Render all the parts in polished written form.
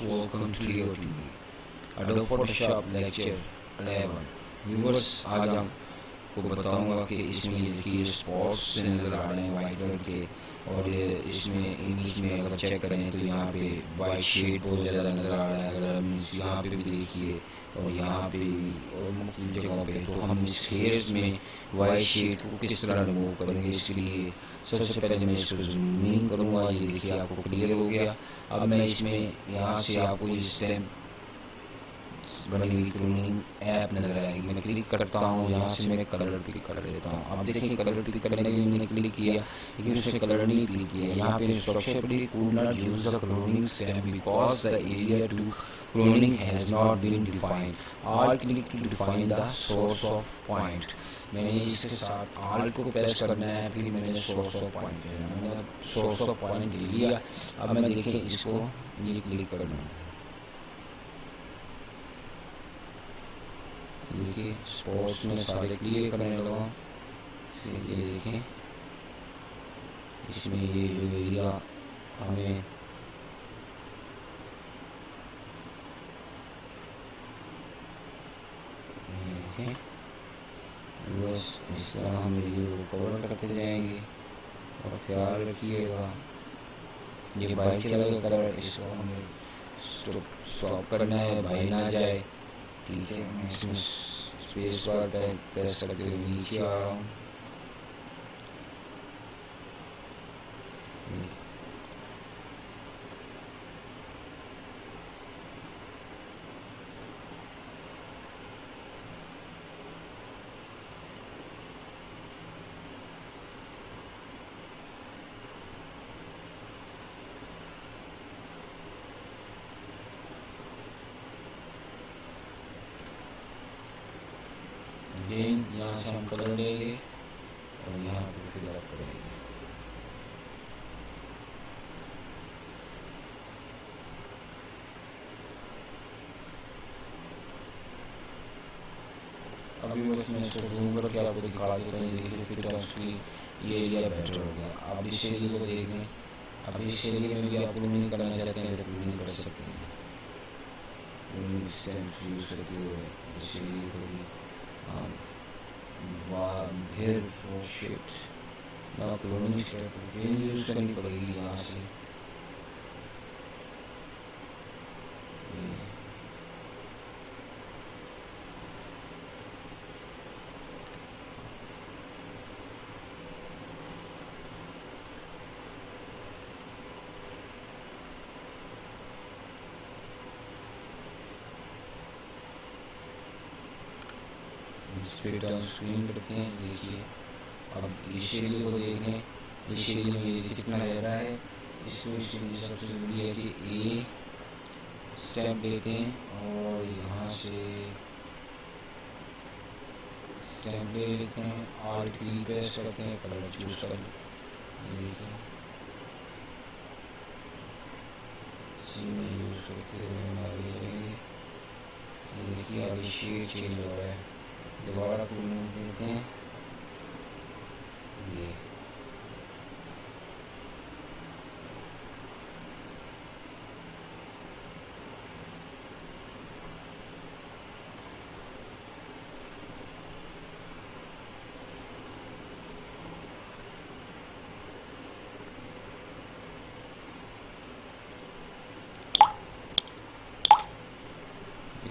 welcome to your TV Adobe Photoshop Lecture 11। Viewers, आज आपको बताऊंगा कि इसमें ये देखिए स्पॉट्स नज़र आ रहे हैं वाइट कलर के, और इसमें इमेज में अगर चेक करें तो यहाँ पे वाइट शेड बहुत ज़्यादा नज़र आ रहा है। अगर हम यहाँ पे भी देखिए और यहाँ पे भी और मुख्तलिफ जगहों पे, तो हम इस हेयर्स में वाइट शेड को किस तरह रिमूव करेंगे, इसलिए सबसे पहले मैं इसको जूम इन करूँगा। ये देखिए आपको क्लियर हो गया। अब मैं इसमें यहाँ से आपको ये स्टैम्प बनी हुई क्लोनिंग ऐप नज़र आएगी। मैं क्लिक करता हूँ, यहाँ से मैं कलर पिक कर लेता हूँ। आप देखिए कलर पिक करने के लिए मैंने क्लिक किया, लेकिन उससे कलर नहीं पिक किया। यहाँ पे इंस्ट्रक्शन पड़ी, could not use the cloning stamp because the area to cloning has not been defined. All click to define the source of point. मैंने इसके साथ ऑल को प्रेस करना है, फिर मैंने सोर्स ऑफ पॉइंट लेना। मैंने सोर्स ऑफ पॉइंट ले लिया। अब मैं देखिए इसको ये क्लिक कर दूँ, देखिए स्पॉट्स में सारे क्लियर करने लगा। ये देखें इसमें ये जो एरिया हमें बस इस तरह हम ये कवर करते जाएंगे। और ख्याल रखिएगा ये बाइक चलेगा कलर, इसको हमें स्टॉप करना है, बाई ना जाए। ठीक है, मैं इसमें स्पेस बार पे प्रेस करके नीचे आ रहा हूँ। देन यहाँ से हम कलर लेंगे और यहाँ पे फिल अप करेंगे। अभी बस मैं इसको जूम करके आपको दिखा देता हूँ। देखिए फिट ऑन स्क्रीन ये एरिया बेटर हो गया। आप इस एरिया को देख लें। अब इस एरिया में भी आप क्लोनिंग करना चाहते हैं तो क्लोनिंग कर सकते हैं। क्लोनिंग स्टैम्प यूज़ करते हुए इस एरिया को भी शिट ना क्लोनिंग स्टेप यूज करनी पड़ेगी यहाँ से। फिट ऑन स्क्रीन करते हैं। देखिए अब इस एरिया को देखें, इस एरिया में ये कितना रह रहा है। इसमें सबसे जरूरी है कि ए स्टैम्प लेते हैं और यहाँ से स्टैम्प ले लेते हैं, आर की प्रेस करते हैं, कलर चूज कर। देखिए इसी में यूज करते हुए हम आगे चलेंगे। देखिए आगे शेड चेंज हो रहा है। दोबारा क्लोनिंग देते हैं। ये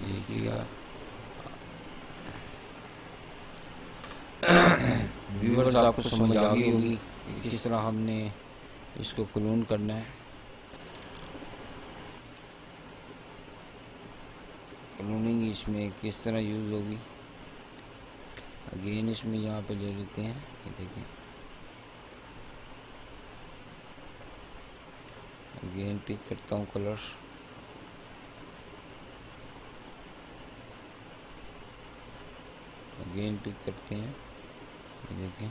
देखिएगा व्यूअर्स, आपको समझ आ गई होगी किस तरह हमने इसको क्लोन करना है। क्लोनिंग इसमें किस तरह यूज़ होगी। अगेन इसमें यहाँ पे ले लेते हैं। ये देखें अगेन पिक करता हूँ कलर्स। अगेन पिक करते हैं। ये देखें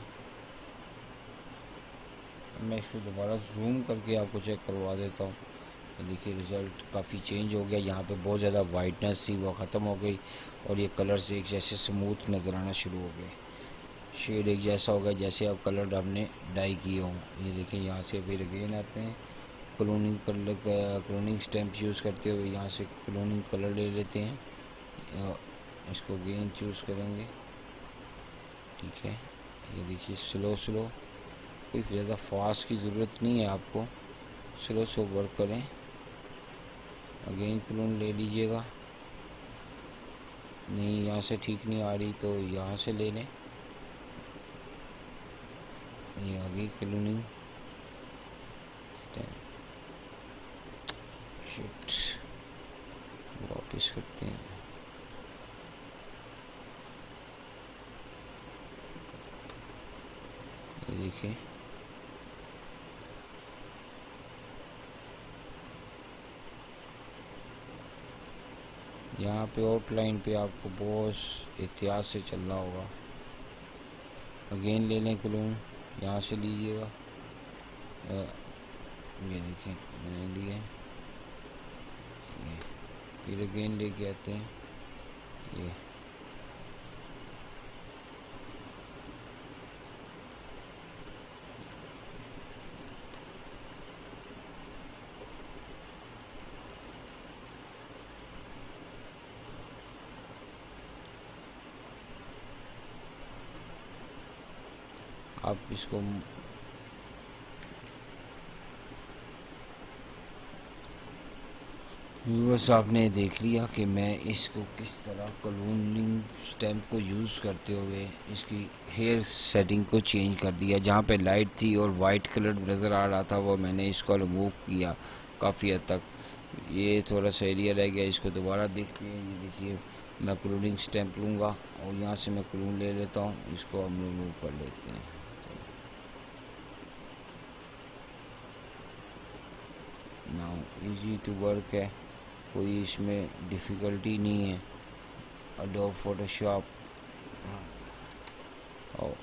मैं इसको दोबारा जूम करके आपको चेक करवा देता हूँ। देखिए रिज़ल्ट काफ़ी चेंज हो गया। यहाँ पे बहुत ज़्यादा वाइटनेस थी वो ख़त्म हो गई और ये कलर्स एक जैसे स्मूथ नज़र आना शुरू हो गए। शेड एक जैसा हो गया जैसे अब कलर हमने डाई किए हों। ये देखिए यहाँ से फिर अगेन आते हैं क्लोनिंग स्टैम्प यूज़ करते हुए यहाँ से क्लोनिंग कलर ले लेते हैं, इसको अगेन चूज़ करेंगे। ठीक है, ये देखिए स्लो कोई ज़्यादा फास्ट की ज़रूरत नहीं है आपको, स्लो वर्क करें। अगेन क्लोन ले लीजिएगा, नहीं यहाँ से ठीक नहीं आ रही तो यहाँ से ले लें। ये आ गई क्लोनिंग शिट, वापस करते हैं। ये देखिए यहाँ पे आउटलाइन पे आपको बहुत एहतियात से चलना होगा। अगेन ले लें क्लोन, यहाँ से लीजिएगा। ये देखिए मैंने लिया, फिर अगेन लेके आते हैं। ये आप इसको व्यूअर्स आपने देख लिया कि मैं इसको किस तरह क्लोनिंग स्टैम्प को यूज़ करते हुए इसकी हेयर सेटिंग को चेंज कर दिया। जहाँ पे लाइट थी और वाइट कलर नज़र आ रहा था वो मैंने इसको रिमूव किया काफ़ी हद तक। ये थोड़ा सा एरिया रह गया, इसको दोबारा देखते हैं। ये देखिए मैं क्लोनिंग स्टैम्प लूँगा और यहाँ से मैं क्लोन ले लेता हूँ, इसको हम रिमूव कर लेते हैं। नाउ इजी टू वर्क है, कोई इसमें डिफ़िकल्टी नहीं है। Adobe Photoshop, oh